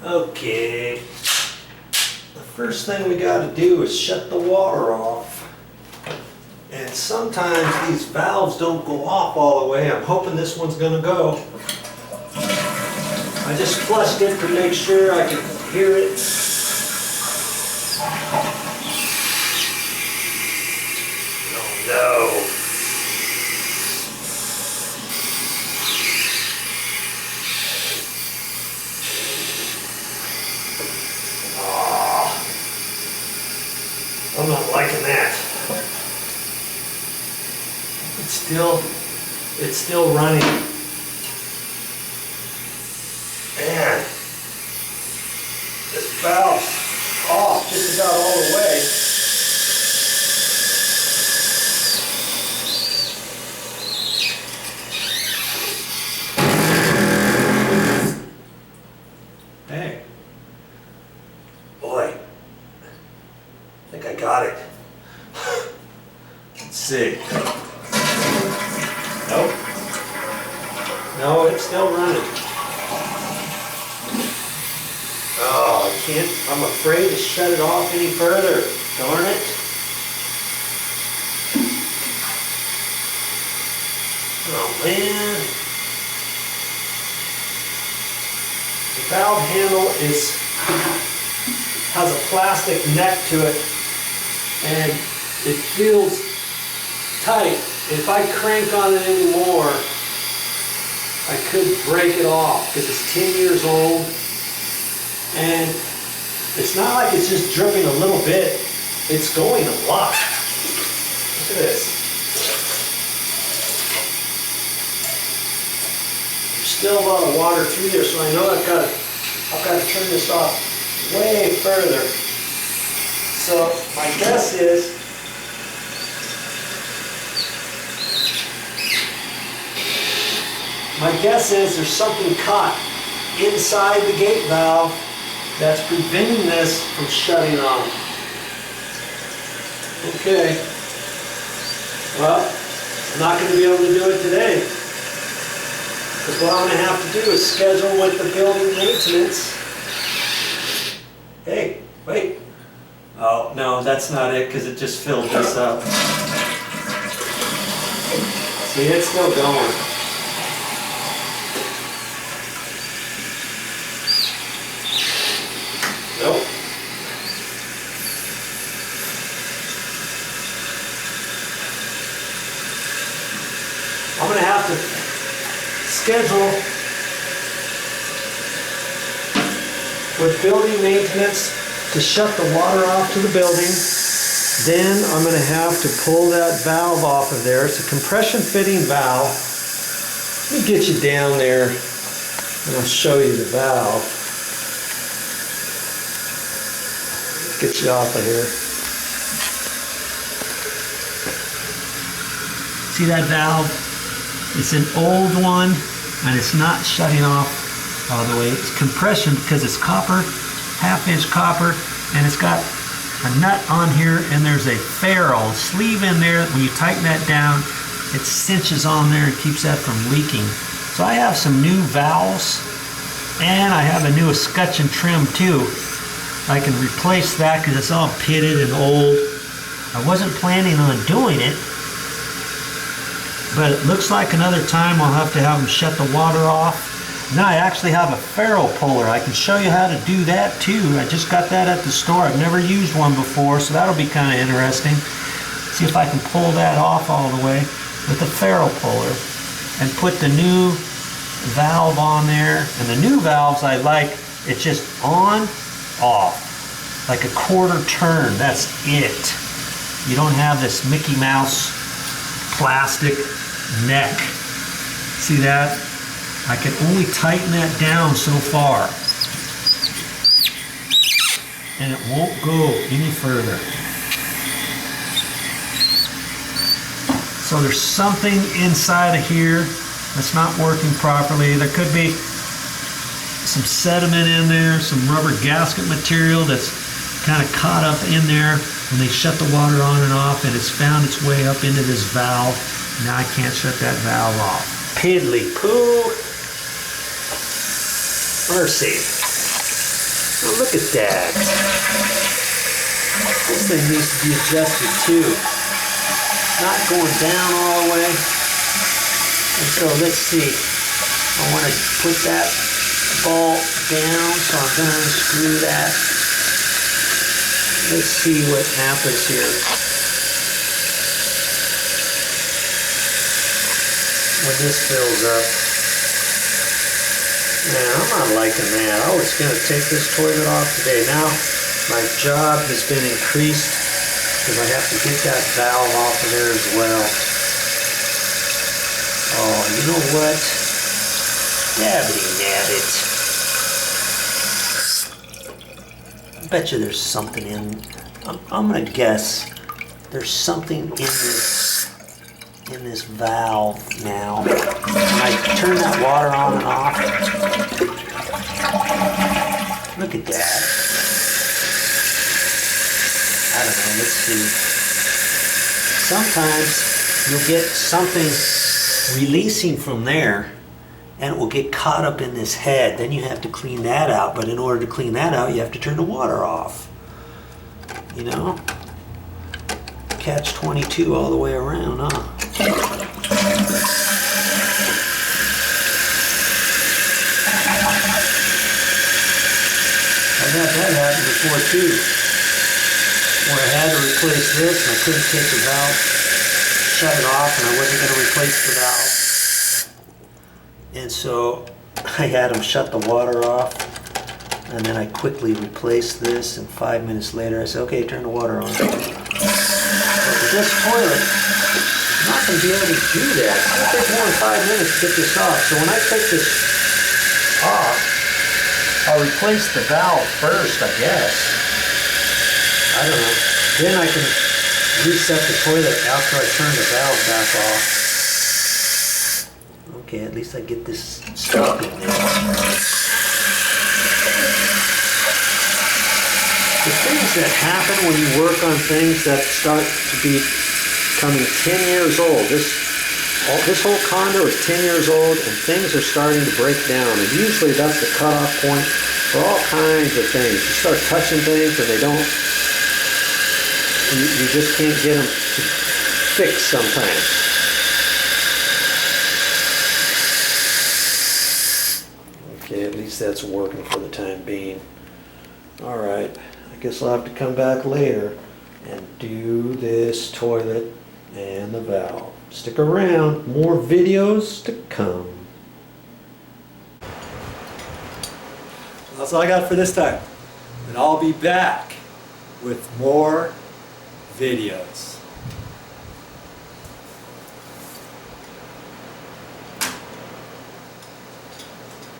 Okay, the first thing we got to do is shut the water off. And sometimes these valves don't go off all the way. I'm hoping this one's gonna go. I just flushed it to make sure I could hear it. Oh no. I'm not liking that. It's still running. Man, this valve's off just about all the way. Hey, boy. I think I got it. Let's see. Nope. No, it's still running. Oh, I can't. I'm afraid to shut it off any further. Darn it. Oh, man. The valve handle has a plastic neck to it, and it feels tight. If I crank on it anymore, I could break it off because it's 10 years old, and it's not like it's just dripping a little bit. It's going a lot. Look at this. There's still a lot of water through there, so I know I've got to turn this off way further. So my guess is there's something caught inside the gate valve that's preventing this from shutting off. Okay. Well, I'm not going to be able to do it today, because what I'm going to have to do is schedule with the building maintenance. Hey, wait. Oh, no, that's not it, because it just filled this up. See, it's still going. Nope. I'm going to have to schedule with building maintenance to shut the water off to the building. Then I'm going to have to pull that valve off of there. It's a compression fitting valve. Let me get you down there and I'll show you the valve. Let's get you off of here. See that valve? It's an old one and it's not shutting off all the way. It's compression because it's copper, half-inch copper, and it's got a nut on here, and there's a ferrule sleeve in there. When you tighten that down, it cinches on there and keeps that from leaking. So I have some new valves, and I have a new escutcheon trim too. I can replace that because it's all pitted and old. I wasn't planning on doing it, but it looks like another time I'll have to have them shut the water off. Now I actually have a ferrule puller. I can show you how to do that too. I just got that at the store. I've never used one before, so that'll be kind of interesting. See if I can pull that off all the way with a ferrule puller and put the new valve on there. And the new valves I like, it's just on, off, like a quarter turn. That's it. You don't have this Mickey Mouse plastic neck. See that? I can only tighten that down so far, and it won't go any further. So there's something inside of here that's not working properly. There could be some sediment in there, some rubber gasket material that's kind of caught up in there when they shut the water on and off, and it's found its way up into this valve. Now I can't shut that valve off. Piddly poo. Mercy. Oh, look at that. This thing needs to be adjusted too. Not going down all the way. And so let's see. I want to put that ball down, so I'm going to unscrew that. Let's see what happens here. When this fills up. Man, I'm not liking that. I was going to take this toilet off today. Now my job has been increased because I have to get that valve off of there as well. Oh, you know what? Nabbity nabbit. I bet you there's something in. I'm going to guess there's something in this valve now. When I turn that water on and off, look at that. I don't know, let's see. Sometimes you'll get something releasing from there and it will get caught up in this head. Then you have to clean that out, but in order to clean that out, you have to turn the water off. You know? Catch-22 all the way around, huh? I've had that happen before too, where I had to replace this and I couldn't take the valve, shut it off, and I wasn't going to replace the valve. And so I had them shut the water off, and then I quickly replaced this, and 5 minutes later I said, okay, turn the water on. But with this toilet, I'm not going to be able to do that. It's going to take more than 5 minutes to get this off. So when I take this off, I'll replace the valve first, I guess. I don't know. Then I can reset the toilet after I turn the valve back off. Okay, at least I get this stuck in there. The things that happen when you work on things that start to be becoming 10 years old. This whole condo is 10 years old and things are starting to break down. And usually that's the cutoff point for all kinds of things. You start touching things and they don't, you just can't get them to fix sometimes. Okay, at least that's working for the time being. All right, I guess I'll have to come back later and do this toilet and the valve. Stick around, more videos to come. That's all I got for this time. And I'll be back with more videos.